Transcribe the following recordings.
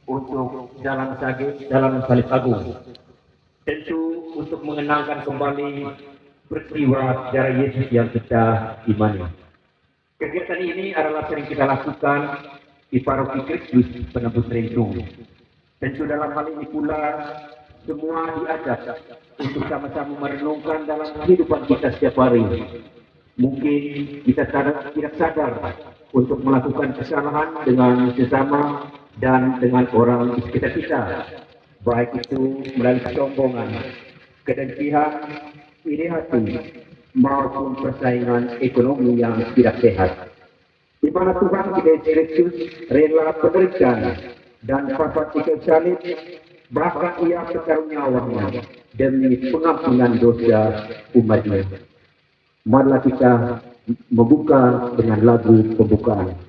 untuk Jalan Salib Agung. Tentu untuk mengenangkan kembali peristiwa sejarah Yesus yang kita imani. Kegiatan ini adalah sering kita lakukan di Paroki Kristus Penebus Rentung. Tentu dalam hal ini pula semua diajak untuk sama-sama merenungkan dalam kehidupan kita setiap hari. Mungkin kita tidak sadar untuk melakukan kesalahan dengan sesama dan dengan orang di sekitar kita, baik itu melalui kesombongan, kedengkian, iri hati, maupun persaingan ekonomi yang tidak sehat. Di mana Tuhan kita Yesus rela berikan dan wafat di kayu salib, bahkan Ia bertaruh nyawanya demi pengampunan dosa umatnya. Marilah kita membuka dengan lagu pembukaan.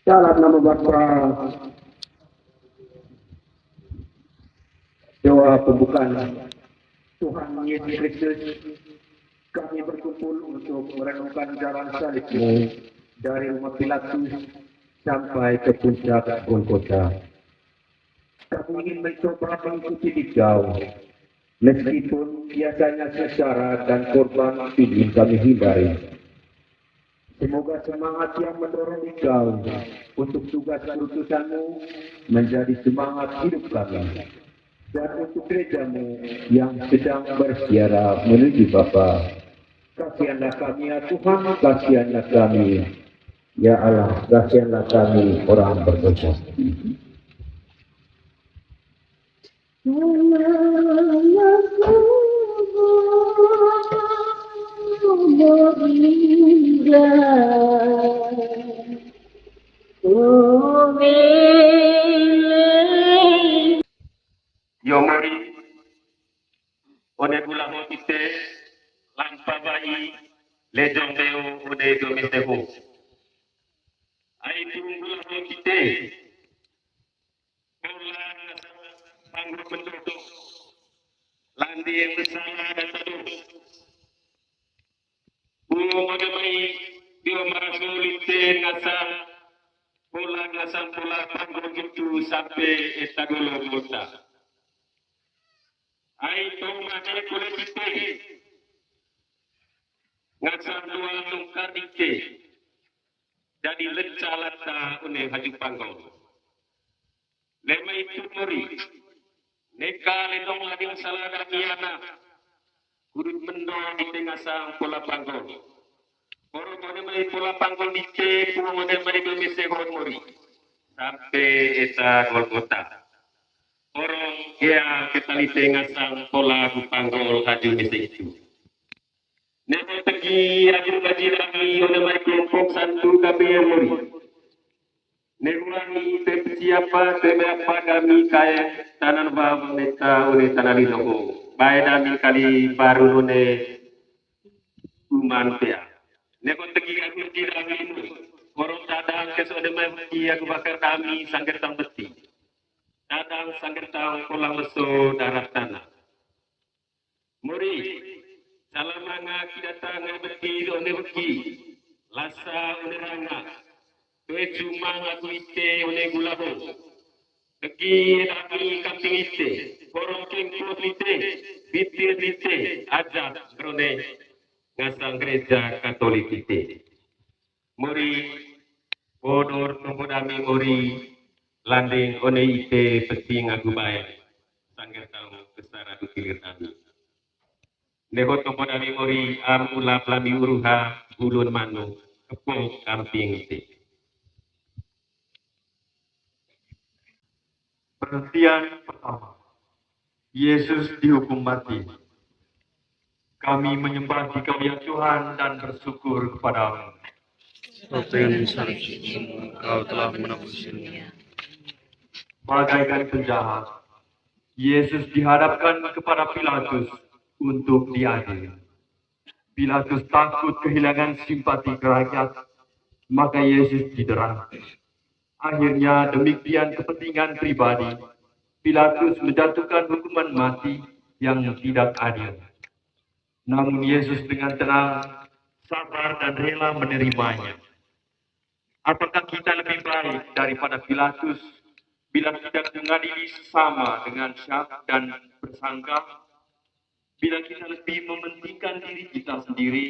Dalam nama Bapa, doa pembukaan. Tuhan Yesus Kristus, kami berkumpul untuk merenungkan jalan salib-Mu dari rumah Pilatus sampai ke puncak Golgota. Kami ingin mencoba mengikuti Dikau, meskipun biasanya secara dan korban ingin kami hindari. Semoga semangat yang mendorong Dikau untuk tugas perutusan-Mu menjadi semangat hidup kami, dan untuk gereja-Mu yang sedang bersiara menuju Bapa. Kasihanlah kami ya Tuhan, kasihanlah kami. Ya Allah, kasihanlah kami orang berdosa. Yomori, one gula hotite, lampa bayi, lejong deo, one domiseho. Ai gula hotite, pola panggung penduduk, landi yang bersama dan terus. Bungo magamay, dio marasulite ngasa, pola ngasa pola panggung itu sampai etagolo mota. Ai tong makai kulit itu, ngasa dua tungkar itu, jadi lecalata une haju panggung. Lema itu mori, neka ledong lagi salah damiana, kurut mendong di tengah sang pola panggung. Orang mana mai pola panggung di ce, puang mana mai bermese mori, sampai eta Golgota. Orang yang kita di tengah sang pola panggol haju mese itu. Nek pergi haju gaji lagi, orang mai kelompok santu kami mori. Negurangi siapa apa kami kaya tanan bab neta oleh tanah linoho. Baik kami kali baru ne uman pia. Neko tegi aku tidak ini. Orang cadang kesudah mai aku bakar kami sangger tang beti. Cadang sangger tang kolang leso darah tanah. Muri salamanga kidatang beti one beti. Lasa one ranga. Kue cuma aku ite oleh gulaho. Kegi kami kamping ite. Korongking Lite, Bitir Lite, Ajak Rone, Ngasang Gereja Katolik Lite. Muri, Bodor Tumpudami Muri, Landing One Ite, Peting Agubay, Sangger Tamu Kesara Dukilir Nami. Neho Tumpudami Muri, Amulap Lami Uruha, Ulun Manu, Kepung Kamping Ite. Penantian pertama, Yesus dihukum mati. Kami menyembah di Kau ya Tuhan dan bersyukur kepada-Mu. Dengan salibmu Kau telah menebus dunia. Bagaikan penjahat, Yesus dihadapkan kepada Pilatus untuk diadili. Pilatus takut kehilangan simpati rakyat, maka Yesus didera. Akhirnya demikian kepentingan pribadi, Pilatus menjatuhkan hukuman mati yang tidak adil. Namun Yesus dengan tenang, sabar dan rela menerimanya. Apakah kita lebih baik daripada Pilatus bila tidak mengadili sesama dengan syak dan bersangka? Bila kita lebih mementingkan diri kita sendiri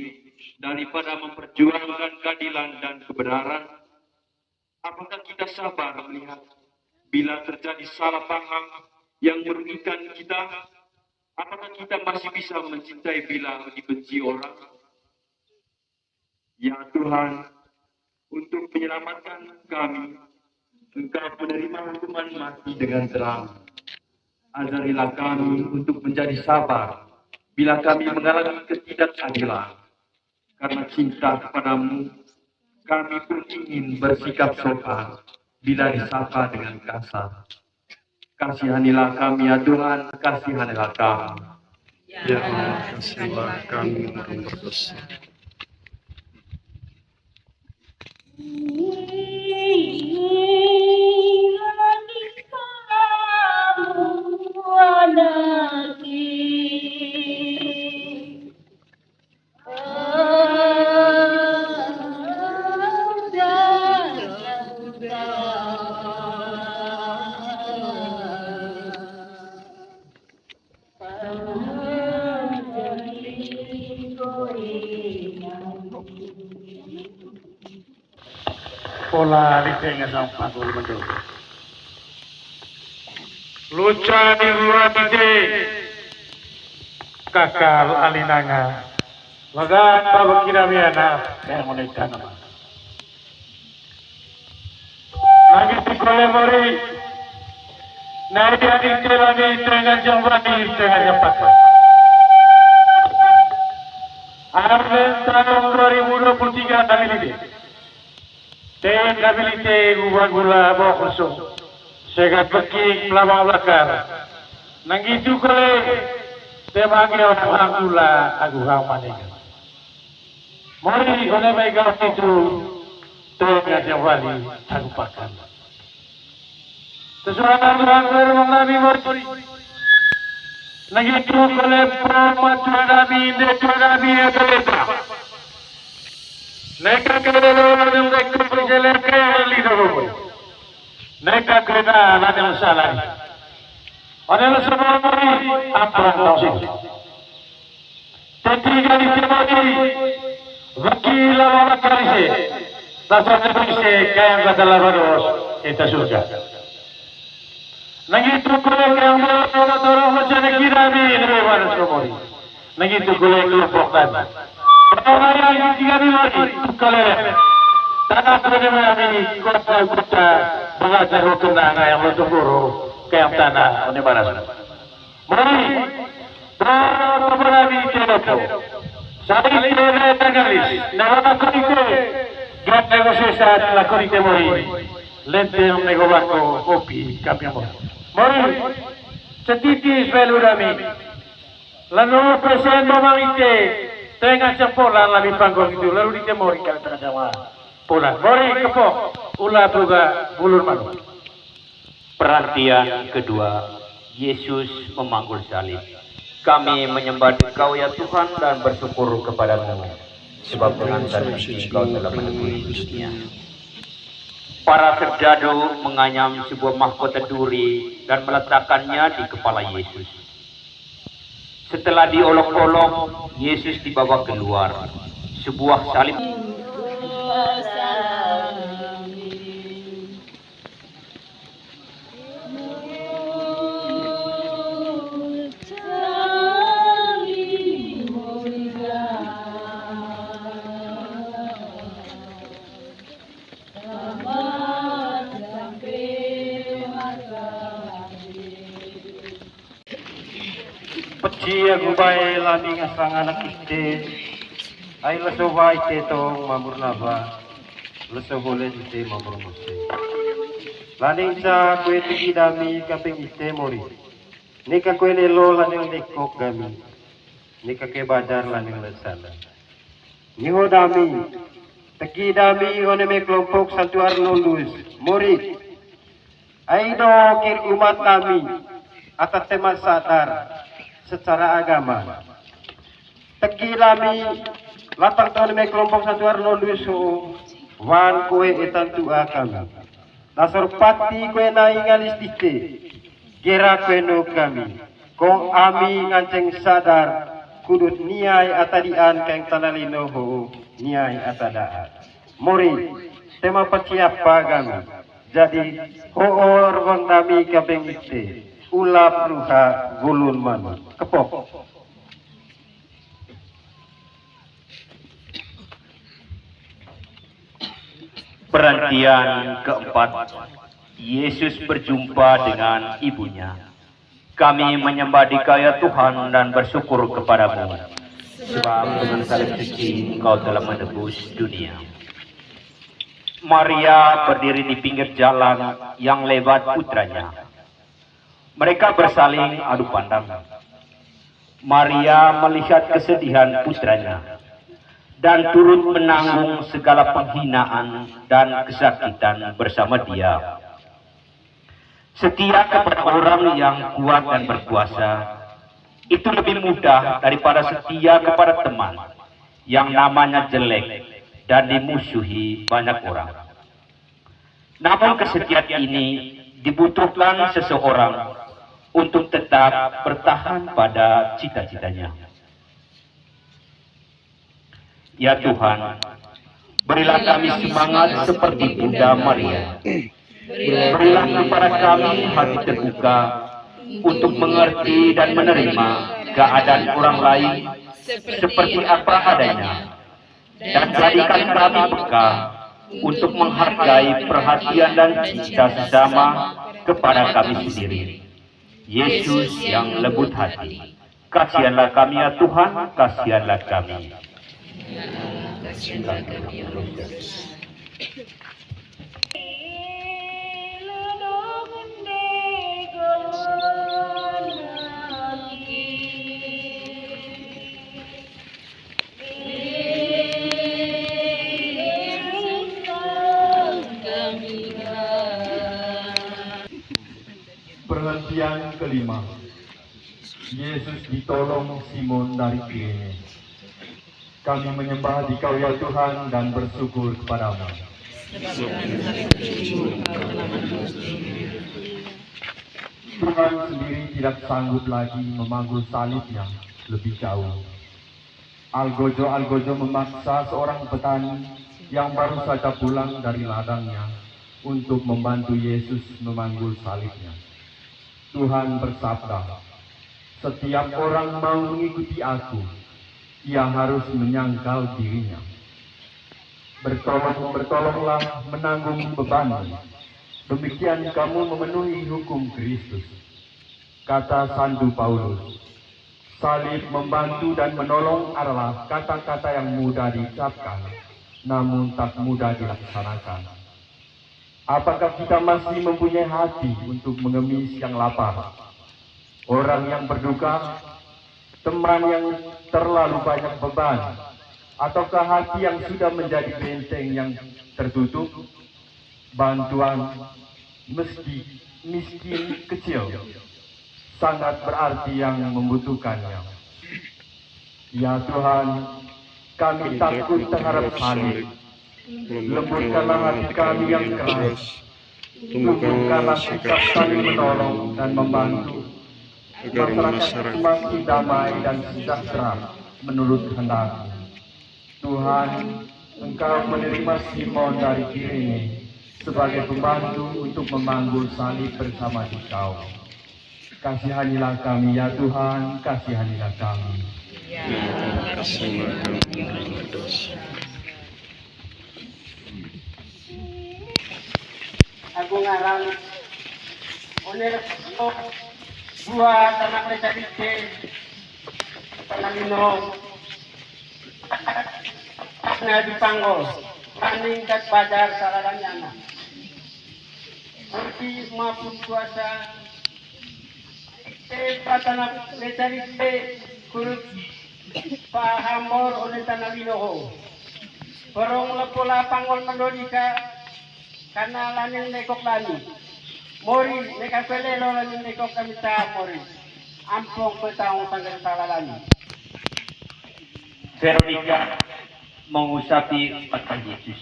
daripada memperjuangkan keadilan dan kebenaran? Apakah kita sabar melihat bila terjadi salah paham yang merugikan kita? Apakah kita masih bisa mencintai bila dibenci orang? Ya Tuhan, untuk menyelamatkan kami, Engkau menerima hukuman mati dengan terang. Ajarilah kami untuk menjadi sabar bila kami mengalami ketidakadilan. Karena cinta kepadamu, kami pun ingin bersikap sopan bila disapa dengan kasar. Kasihanilah kami ya Tuhan, kasihanilah kami. Ya Allah, kasihilah kami orang berdosa. Pola litenya sang panggul mendung. Luca di luar ide kakal alinanga lagan bawa kiramiana Kaya mo na itanama. lagi di kolemori nari adi telami dengan jambani dengan japat Arlen tahun 2023 kami ini Ten kabilite gula bawa kosong segat peking melama belakar nanggitu kole temagi orang gula agu hamane mori oleh mereka itu tengah jawali agu pakan sesuatu orang bermengabi mori nanggitu kole promaturami deturami eteleta Neka kedua yang mereka berjalan kaya lidah rumah. Neka kena ada masalah. Ada semua mari apa tahu sih. Tetiga di tempat wakil lawan kali se. Dasar negeri se kaya kata lawaros itu surga. Nagitu kulit yang orang macam kira ni lepas semua. Nagitu kulit kelompok tadi. Orang yang tiga lagi kalau tanah sebenarnya ini kota belajar hukum yang bertempur kayak tanah ini baras. Mari berapa telepon. Saya ini tanggalis. Nama korite gak negosiasi la korite mori. Lente negobako kopi kampiamo. Mari setitis velurami. Lalu presiden mamangite tengah pola lebih panggung itu lalu di temori kan tengah sama pola mori kepo ulah juga bulur malu. Perhatian kedua, Yesus memanggul salib. Kami menyembah Engkau ya Tuhan dan bersyukur kepadamu sebab dengan salib Engkau telah menebus dunia. Para serdadu menganyam sebuah mahkota duri dan meletakkannya di kepala Yesus. Setelah diolok-olok, Yesus dibawa keluar. Sebuah salib Peci aku bae lani ngasang anak ite. Ay leso ba ite to mamurna ba. Leso boleh ite mamur muse. Lani sa kue tigi dami kaping ite mori. Nika kue lelo lani lekok gami. Nika ke badar lani lesala. Niho dami. Tegi dami one me kelompok Santo Arnoldus. Mori. Ay do kir umat kami atas tema sadar secara agama. Tegi lami latang tahun me kelompok Santo Arnoldus wan kue etan tua kami. Nasor pati kue naingalis dite. Kira kue no kami. Kong ami nganceng sadar kudut niai atadian keng tanalino ho niai atadaan. Mori tema paciapa kami. Jadi hoor wang nami kabeng ite. Ulap ruha gulun manu kepok. Perhentian keempat, Yesus berjumpa dengan ibunya. Kami menyembah dikaya Tuhan dan bersyukur kepadamu, sebab dengan salib suci Engkau telah menebus dunia. Maria berdiri di pinggir jalan yang lewat putranya. Mereka bersaling adu pandang. Maria melihat kesedihan putranya dan turut menanggung segala penghinaan dan kesakitan bersama dia. Setia kepada orang yang kuat dan berkuasa itu lebih mudah daripada setia kepada teman yang namanya jelek dan dimusuhi banyak orang. Namun kesetiaan ini dibutuhkan seseorang untuk tetap bertahan pada cita-citanya. Ya Tuhan, berilah kami semangat seperti Bunda Maria. Berilah kepada kami hati terbuka untuk mengerti dan menerima keadaan orang lain seperti apa adanya. Dan jadikan kami peka untuk menghargai perhatian dan cinta sesama kepada kami sendiri. Yesus yang lembut hati, kasihanlah kami ya Tuhan, kasihanlah kami. Perhentian kelima, Yesus ditolong Simon dari Kirene. Kami menyembah Dikau ya Tuhan dan bersyukur kepadamu. Tuhan sendiri tidak sanggup lagi memanggul salibnya lebih jauh. Algojo memaksa seorang petani yang baru saja pulang dari ladangnya untuk membantu Yesus memanggul salibnya. Tuhan bersabda, setiap orang mau mengikuti aku, ia harus menyangkal dirinya. Bertolonglah menanggung beban. Demikian kamu memenuhi hukum Kristus. Kata Santo Paulus, salib membantu dan menolong adalah kata-kata yang mudah diucapkan, namun tak mudah dilaksanakan. Apakah kita masih mempunyai hati untuk mengemis yang lapar, orang yang berduka, teman yang terlalu banyak beban, ataukah hati yang sudah menjadi benteng yang tertutup, bantuan miskin kecil, sangat berarti yang membutuhkannya. Ya Tuhan, kami takut terhadap salib, Lembutkanlah hati kami yang keras. Tumbuhkanlah sikap saling menolong dan membantu agar masyarakat semakin damai dan sejahtera menurut kehendak. Tuhan, Engkau menerima Simon dari Kirene sebagai pembantu untuk memanggul salib bersama Engkau. Kasihanilah kami ya Tuhan, kasihanilah kami. Kasihlah kami Roh Kudus. Aku ngarang oleh buat anak mereka dikit panaminom na dipanggol paningkat badar salalanya anak Mungkin maupun kuasa patanak mereka dikit kurut pahamor oleh tanah linoho Porong lepola panggol mendodika karena lanin nekok lani mori neka pelelo lanin nekok kami ta mori ampong petang sanggar salalani Veronica mengusapi kata Yesus.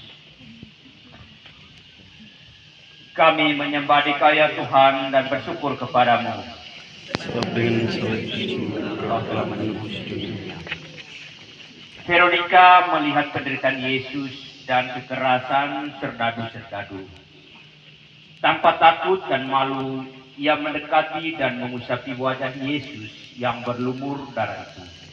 Kami menyembah Dikau Tuhan dan bersyukur kepadamu Sebab dengan salib Engkau telah menebus dunia. Veronica melihat penderitaan Yesus dan kekerasan serdadu-serdadu. Tanpa takut dan malu, ia mendekati dan mengusapi wajah Yesus yang berlumur darah itu.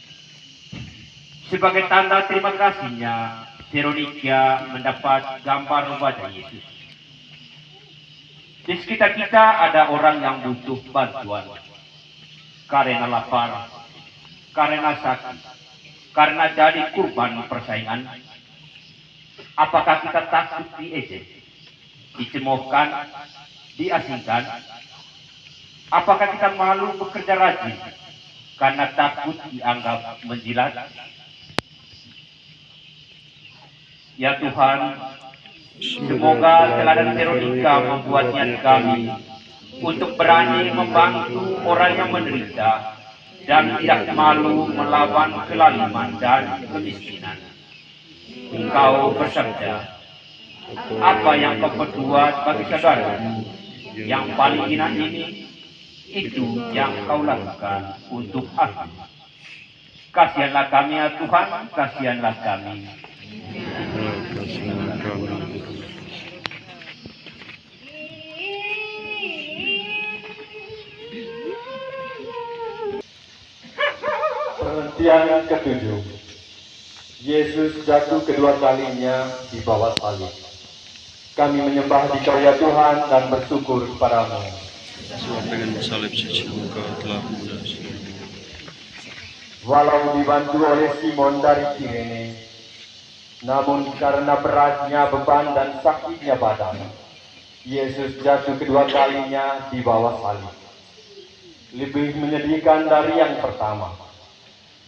Sebagai tanda terima kasihnya, Veronica mendapat gambar wajah Yesus. Di sekitar kita ada orang yang butuh bantuan. Karena lapar, karena sakit, karena jadi kurban persaingan. Apakah kita takut diejek, dicemoohkan, diasingkan? Apakah kita malu bekerja rajin karena takut dianggap menjilat? Ya Tuhan, semoga teladan Veronica membuat niat kami untuk berani membantu orang yang menderita dan tidak malu melawan kelaliman dan kemiskinan. Engkau bersabda, apa yang kau perbuat bagi saudara yang paling hina ini, itu yang kau lakukan untuk aku. Kasihanlah kami ya Tuhan, kasihanlah kami. Kasihlah kami. Penghentian ketujuh. Yesus jatuh kedua kalinya di bawah salib. Kami menyembah Dikau ya Tuhan dan bersyukur kepadamu. Sebab dengan salib saja Engkau telah menebus dunia. Walau dibantu oleh Simon dari Kirene, namun karena beratnya beban dan sakitnya badan, Yesus jatuh kedua kalinya di bawah salib. Lebih menyedihkan dari yang pertama.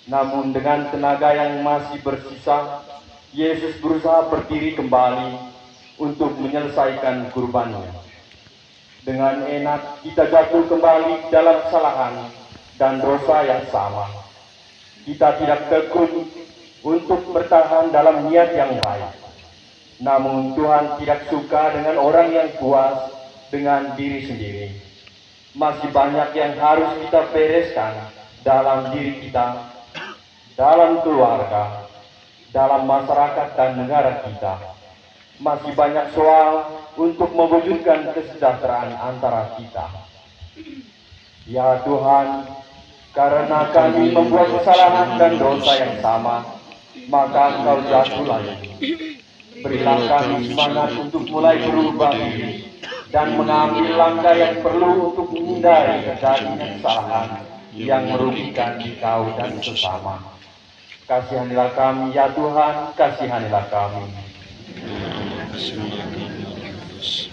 Namun dengan tenaga yang masih bersisa, Yesus berusaha berdiri kembali untuk menyelesaikan kurbannya. Dengan enak kita jatuh kembali dalam kesalahan dan dosa yang sama. Kita tidak tekun untuk bertahan dalam niat yang baik. Namun Tuhan tidak suka dengan orang yang puas dengan diri sendiri. Masih banyak yang harus kita bereskan dalam diri kita, dalam keluarga, dalam masyarakat dan negara kita. Masih banyak soal untuk mewujudkan kesejahteraan antara kita. Ya Tuhan, karena kami membuat kesalahan dan dosa yang sama, maka Engkau jatuh lagi. Berilah kami semangat untuk mulai berubah diri dan mengambil langkah yang perlu untuk menghindari terjadinya kesalahan yang merugikan Dikau dan sesama. Kasihanilah kami ya Tuhan, kasihanilah kami. Kasihlah kami Roh Kudus.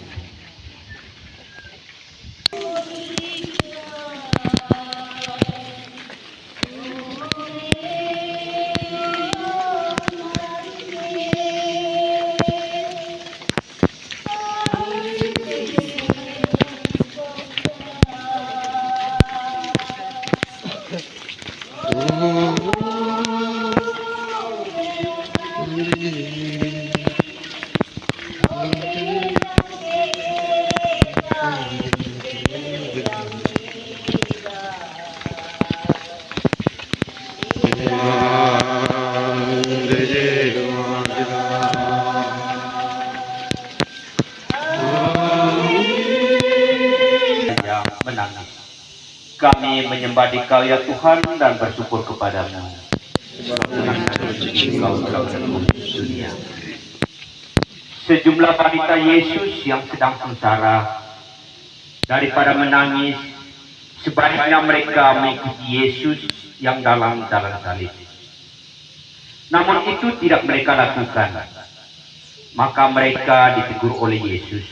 kami menyembah Dikau ya Tuhan dan bersyukur kepadamu. Engkau telah menebus dunia. Sejumlah wanita Yesus yang sedang sengsara, daripada menangis, sebaiknya mereka mengikuti Yesus yang dalam jalan salib. Namun itu tidak mereka lakukan. Maka mereka ditegur oleh Yesus.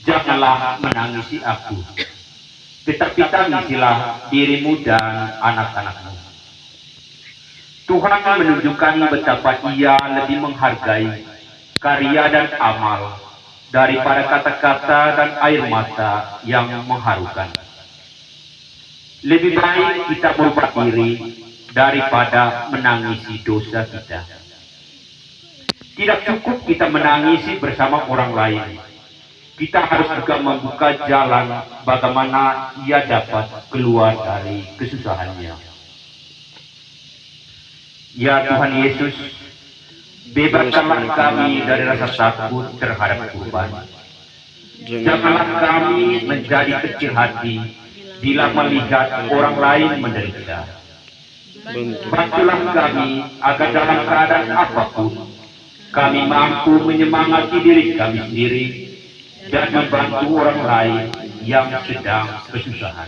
Janganlah menangisi aku, tetapi tangisilah dirimu dan anak-anakmu. Tuhan menunjukkan betapa Ia lebih menghargai karya dan amal daripada kata-kata dan air mata yang mengharukan. Lebih baik kita berubah diri daripada menangisi dosa kita. Tidak cukup kita menangisi bersama orang lain. Kita harus juga membuka jalan bagaimana ia dapat keluar dari kesusahannya. Ya Tuhan Yesus, bebaskanlah kami dari rasa takut terhadap kurban. Janganlah kami menjadi kecil hati bila melihat orang lain menderita. Bantulah kami agar dalam keadaan apapun kami mampu menyemangati diri kami sendiri dan membantu orang lain yang sedang kesusahan.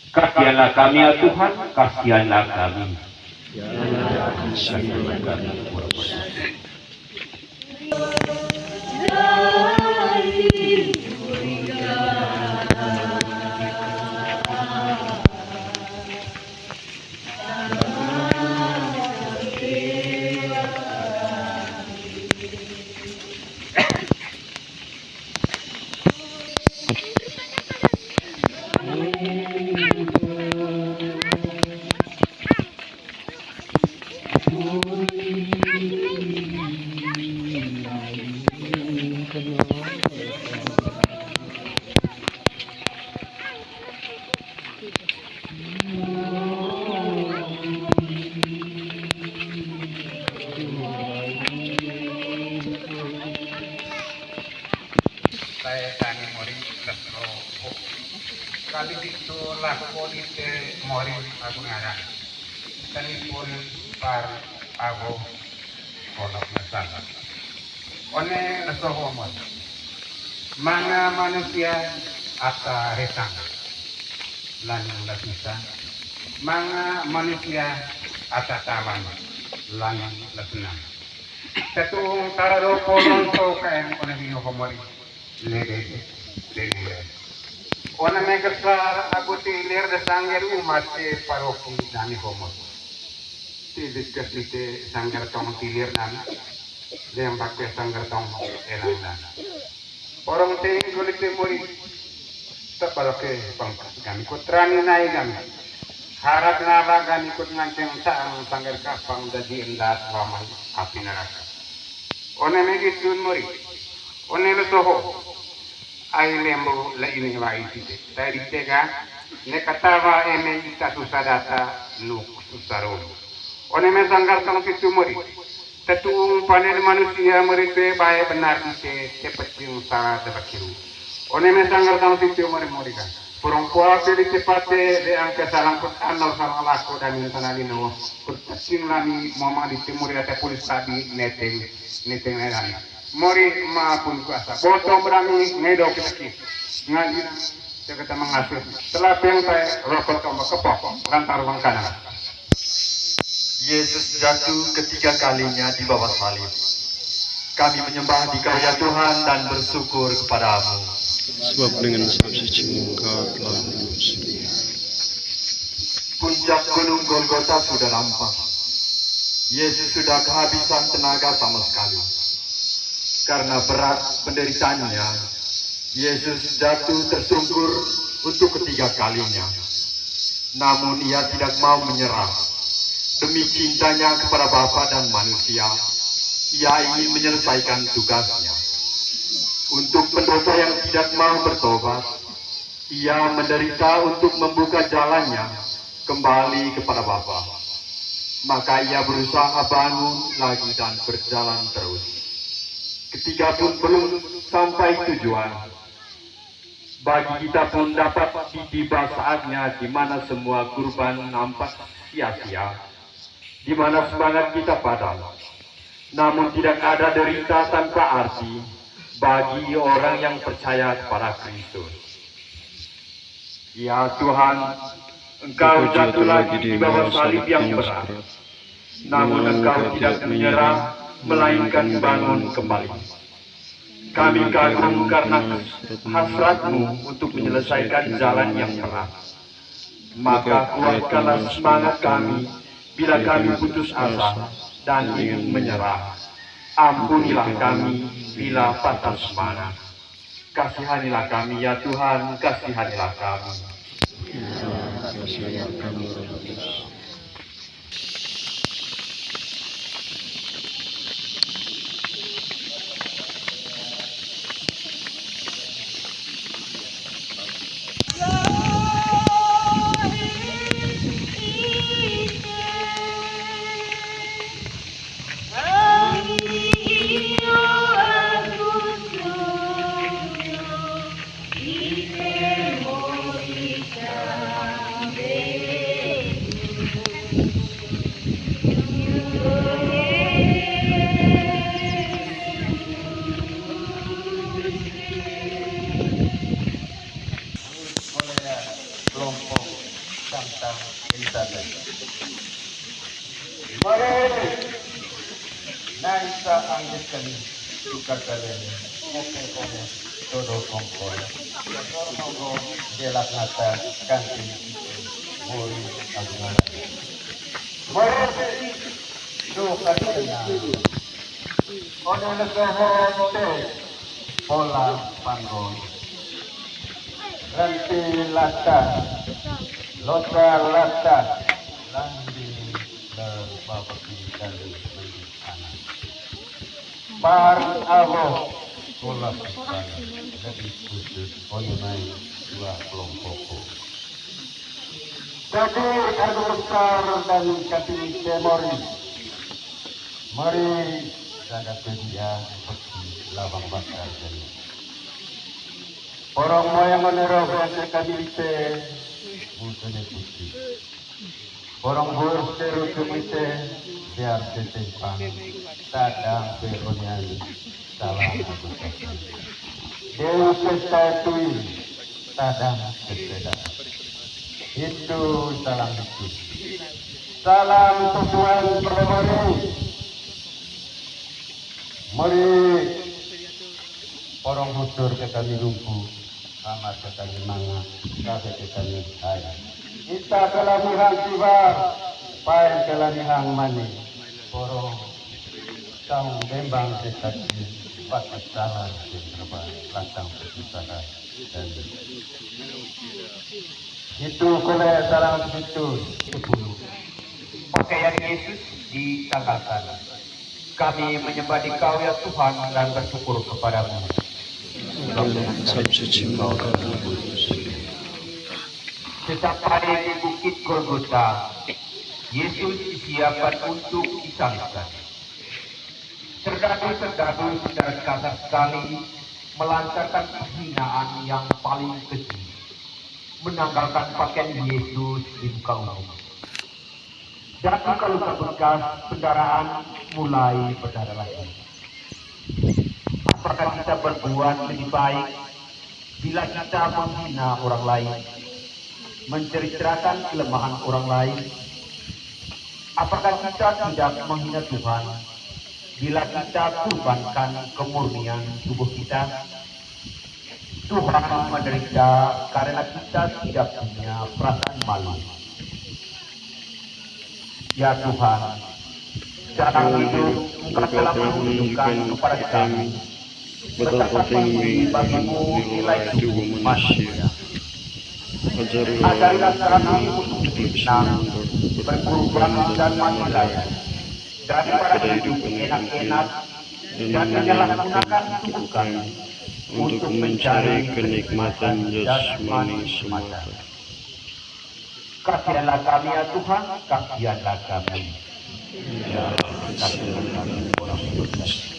Kasihanlah kami ya Tuhan, kasihanlah kami. Saya tani mori lesro kali itu lakoni te mori aku ngaran tani pun par aku konok nasana one lesro homon mana manusia asa resang lani lasnisa mana manusia asa tawan lani lasna satu tararo polon to kaen one bingo homori lede. Ona megasa aku tilir de sangger umat te paroki dani homot. Tilis keslite sangger tong tilir nana. Dem bakke sangger tong elang nana. Orang te kulit te muri. Tak paroke pangkas kami kutrani nai kami. Harap nala kami kut nganceng saang sangger kapang dadi endat waman api neraka. Ona megitun muri. One lo soho ay lembo la ini wa itite tadi tega ne katawa eme ita susadata nuk susaro one me sanggar tong situ mori tetu panel manusia mori te bae benar ite cepecing sara tebakiru one me sanggar tong situ mori kan perempuan pilih cepate de angka salang pun anor sarang lako dan tanalino kucing lami mama di timur ada polis tadi neteng nerani mori maupun kuasa botong berani ngedok kita ngaji kita mengasuh setelah pentai rokok tombak kepok lantar ruang kanan. Yesus jatuh ketiga kalinya di bawah salib. Kami menyembah Dikau ya Tuhan dan bersyukur kepadamu. Sebab dengan sebab suci Engkau telah menebus dunia. Puncak gunung Golgota sudah nampak. Yesus sudah kehabisan tenaga sama sekali. Karena berat penderitaannya, Yesus jatuh tersungkur untuk ketiga kalinya. Namun ia tidak mau menyerah. Demi cintanya kepada Bapa dan manusia, ia ingin menyelesaikan tugasnya. Untuk pendosa yang tidak mau bertobat, ia menderita untuk membuka jalannya kembali kepada Bapa. Maka ia berusaha bangun lagi dan berjalan terus. Ketika pun belum sampai tujuan, Bagi kita pun dapat tiba saatnya di mana semua kurban nampak sia-sia, di mana semangat kita padam. Namun tidak ada derita tanpa arti bagi orang yang percaya kepada Kristus. Ya Tuhan, Engkau jatuh lagi di bawah salib yang berat, namun Engkau tidak menyerah, melainkan bangun kembali. Kami kagum karena hasrat-Mu untuk menyelesaikan jalan yang berat. Maka kuatkanlah semangat kami bila kami putus asa dan ingin menyerah. Ampunilah kami bila patah semangat. Kasihanilah kami ya Tuhan, kasihanilah kami. Kasih kami Roh Kudus. Naisa anggetkan suka kalian ngomong todo kompor ngomong jelak nata kantin mori agungan mori suka kalian ono lekohote pola panggon ranti lata lota lata landi berbabaki kali Par avo pola pisana lebih khusus mengenai dua kelompok. Jadi Kargo Besar dan Kapite mari sangat sedia seperti lawang bakar jadi. Orang moyang menero berasa Kapite bukannya putih. Orang berseru Kapite biar setempang sadang peronian salam agusasi. Dewi Kestatui sadang sepeda. Itu salam itu. Salam tujuan perlemari. Mari orang husur ke kami lumpuh, amat ke kami manga, kabe ke kami kaya. Kita kelamihan tibar, paen kelamihan mani. Orang sang bembang sekali pakai salah serba latang perpustakaan dan itu oleh salam itu 10 pakaian Yesus ditanggalkan. Kami menyembah di Kau ya Tuhan dan bersyukur kepadamu. Sesampai di Bukit Golgota, Yesus disiapkan untuk disalibkan. Serdadu-serdadu secara kasar sekali melancarkan penghinaan yang paling keji, menanggalkan pakaian Yesus di muka umum. Dan kalau bekas kendaraan mulai berdarah lagi. Apakah kita berbuat lebih baik bila kita menghina orang lain, menceritakan kelemahan orang lain? Apakah kita tidak menghina Tuhan bila kita kurbankan kemurnian tubuh kita? Tuhan menderita karena kita tidak punya perasaan malu. Ya Tuhan, dalam hidup Engkau telah menunjukkan kepada kami betapa penting bagimu nilai tubuh manusia. Ajarilah kami untuk lebih senang, berkorban dan mati layak, daripada hidup enak-enak dan menyalahgunakan tubuh kami untuk mencari kenikmatan jasmani semata. Kasihanlah kami ya Tuhan, kasihanlah kami. Ya, kasihanlah kami orang berdosa.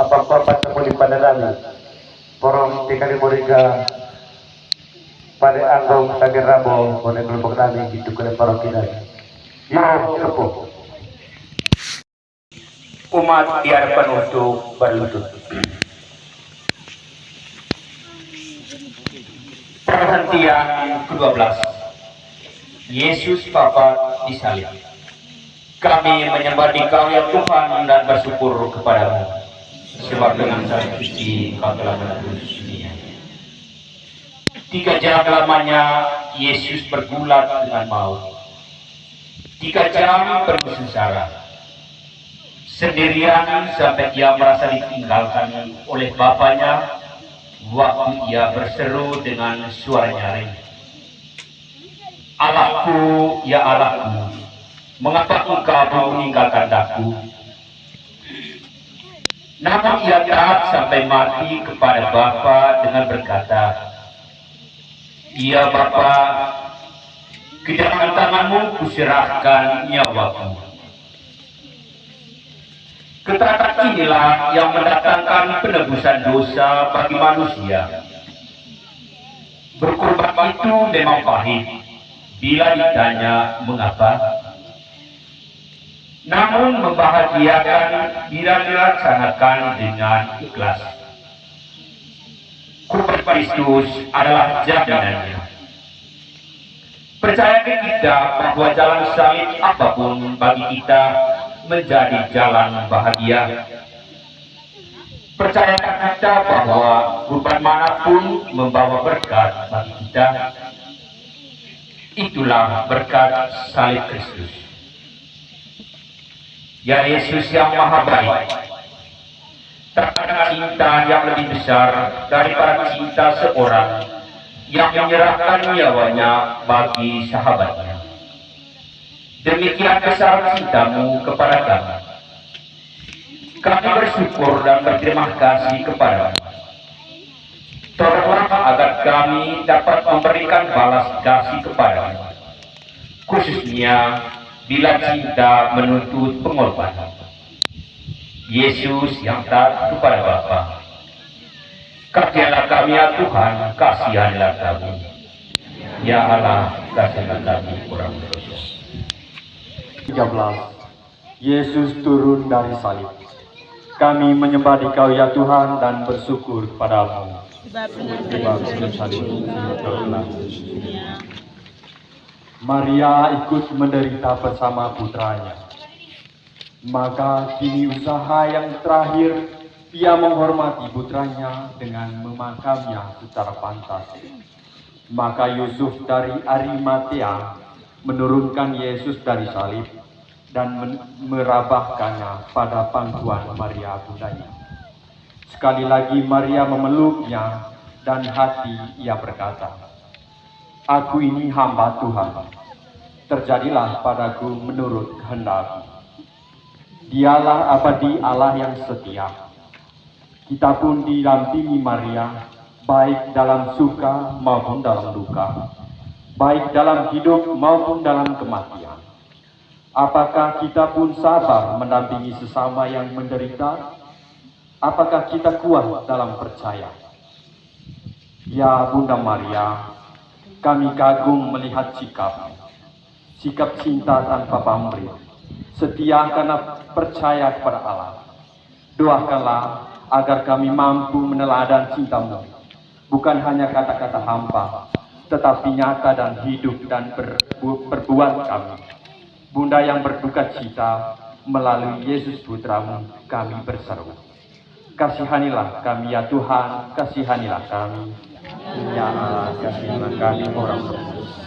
apa-apa pun pada dami. Porong tikali moriga pada anggong sagir rabo kone kelompok dami gitu kene paroki dami. Yo kepo. Umat diharapkan untuk berlutut. Perhentian ke-12. Yesus Bapa disalib. Kami menyembah Dikau ya Tuhan dan bersyukur kepadamu, sebab dengan salib suci Kau telah menebus dunia. 3 jam lamanya Yesus bergulat dengan maut. 3 jam bersengsara sendirian sampai ia merasa ditinggalkan oleh Bapanya waktu ia berseru dengan suara nyaring, Allahku, ya Allahku, mengapa engkau meninggalkan aku? Namun ia taat sampai mati kepada Bapa dengan berkata, Ya Bapa, ke dalam tanganmu kuserahkan nyawaku. Keterangan inilah yang mendatangkan penebusan dosa bagi manusia. Berkorban itu memang pahit bila ditanya mengapa. Namun membahagiakan bila dilaksanakan dengan ikhlas. Kurban Kristus adalah jaminannya. Percaya kita bahwa jalan salib apapun bagi kita menjadi jalan bahagia. Percayakan kita bahwa kurban manapun membawa berkat bagi kita. Itulah berkat salib Kristus. Ya Yesus yang Maha Baik, tak ada cinta yang lebih besar daripada cinta seorang yang menyerahkan nyawanya bagi sahabatnya. Demikian besar cintamu kepada kami. Kami bersyukur dan berterima kasih kepadamu. Tolonglah agar kami dapat memberikan balas kasih kepadamu, khususnya bila cinta menuntut pengorbanan. Yesus yang taat kepada Bapa, kasihanlah kami ya Tuhan, kasihanlah kami. Ya Allah, kasihanlah kami orang berdosa. 13. Yesus turun dari salib. Kami menyembah Dikau ya Tuhan dan bersyukur kepadamu. Sebab sebelum salib Engkau telah dunia. Maria ikut menderita bersama putranya. Maka kini usaha yang terakhir, ia menghormati putranya dengan memakamnya secara pantas. Maka Yusuf dari Arimatea menurunkan Yesus dari salib dan merabahkannya pada pangkuan Maria bundanya. Sekali lagi Maria memeluknya dan hati ia berkata, Aku ini hamba Tuhan, terjadilah padaku menurut kehendak-Mu. Dialah abadi Allah yang setia. Kita pun didampingi Maria, baik dalam suka maupun dalam duka, baik dalam hidup maupun dalam kematian. Apakah kita pun sabar mendampingi sesama yang menderita? Apakah kita kuat dalam percaya? Ya Bunda Maria, kami kagum melihat sikap cinta tanpa pamrih, setia karena percaya kepada Allah. Doakanlah agar kami mampu meneladan cinta-Mu, bukan hanya kata-kata hampa, tetapi nyata dan hidup dan berbuat kami. Bunda yang berduka cita, melalui Yesus Putra-Mu kami berseru. Kasihanilah kami ya Tuhan, kasihanilah kami. Ya Allah, kasihanilah kami orang berdosa.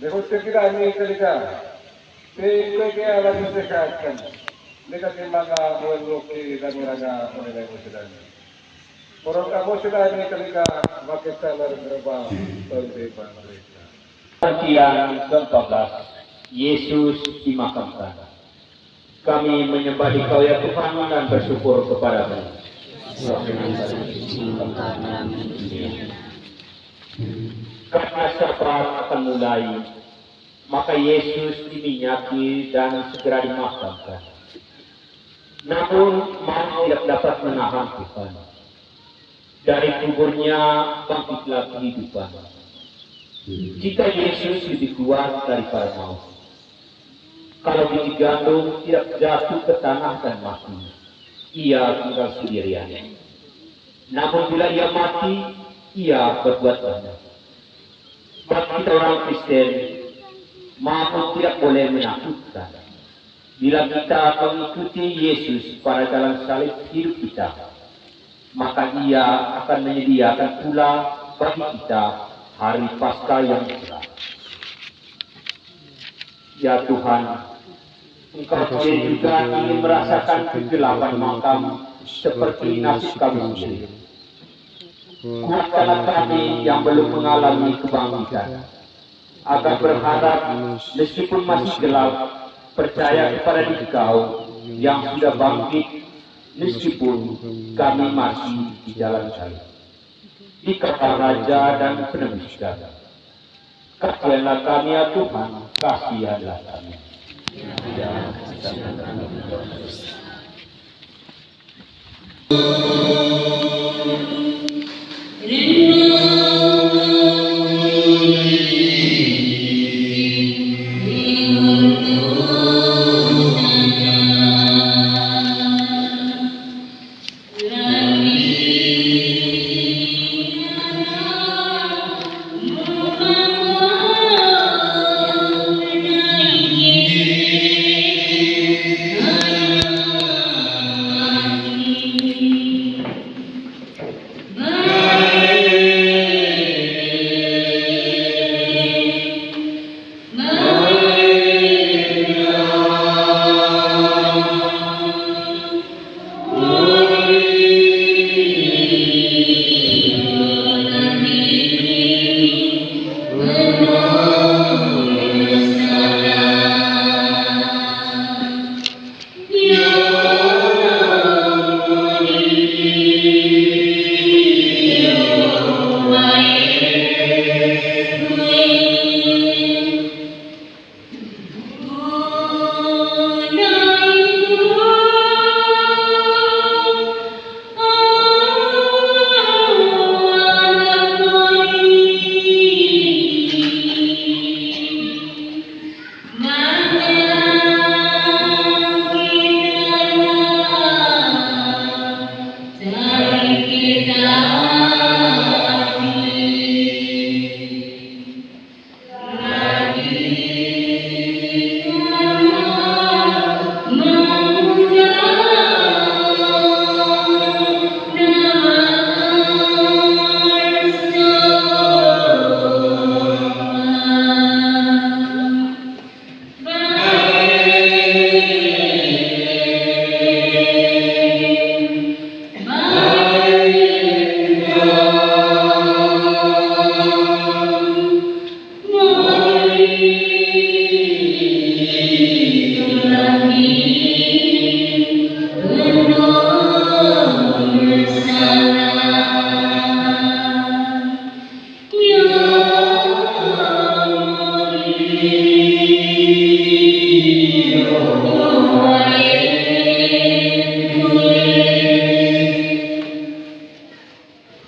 Lejos te queda mi cerca, te que a la secación. Dikasih mga buwan luki dan nga unilay mo sila. Purong kamu sila ini ketika makita na rin berapa tahun di Amerika. Bagian ke-14, Yesus dimakamkan. Kami menyembah Dikau ya Tuhan dan bersyukur kepada-Mu. Karena syafaat akan mulai, maka Yesus diminyaki dan segera dimakamkan. Namun maut tidak dapat menahan Tuhan. Dari kuburnya bangkitlah kehidupan. Jika Yesus lebih kuat daripada maut, kalau digantung tidak jatuh ke tanah dan mati, ia tinggal sendirian. Namun bila ia mati, ia berbuat banyak. Bagi kita orang Kristen, maut tidak boleh menakutkan. Bila kita mengikuti Yesus pada jalan salib hidup kita, maka ia akan menyediakan pula bagi kita hari Paskah yang cerah. Ya Tuhan, Engkau juga ingin merasakan kegelapan makam seperti nasib kami sendiri. Kuatkanlah kami yang belum mengalami kebangkitan, agar berharap meskipun masih gelap, percaya kepada Dikau yang sudah bangkit, meskipun kami masih di jalan salib. Dikau Raja dan Penebus kami. Kasihanlah kami ya Tuhan, kasihanlah kami.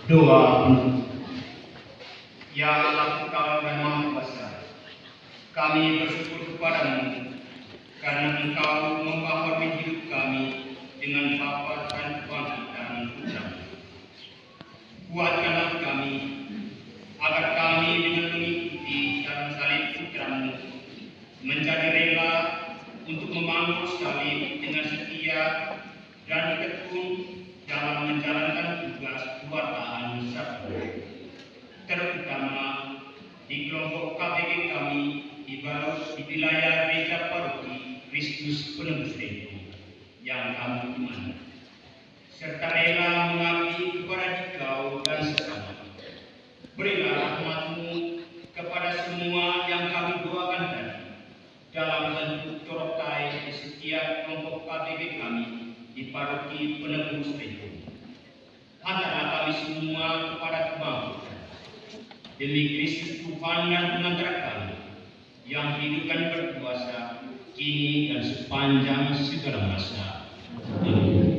Doa. Ya Allah Engkau yang Maha Kuasa, kami bersyukur kepadamu karena Engkau membaharui hidup kami dengan wafat dan kebangkitan Putra-Mu. Kuatkanlah kami agar kami dengan mengikuti jalan salib Putra-Mu menjadi rela untuk memangku salib dengan setia dan tekun dalam menjalankan tugas kewartaan sabda, terutama di kelompok KBG kami di wilayah Gereja Paroki Kristus Penebus Remu. yang kami imani, serta rela mengabdi kepada Dikau dan sesama. Berilah rahmat-Mu kepada semua yang kami doakan tadi, dalam bentuk torotai di setiap kelompok KBB kami di Paroki Penebus Betung. Hantarlah kami semua kepada kebangkitan. Demi Kristus Tuhan dan pengantar kami, yang hidup dan berkuasa kini dan sepanjang segala masa. Amin.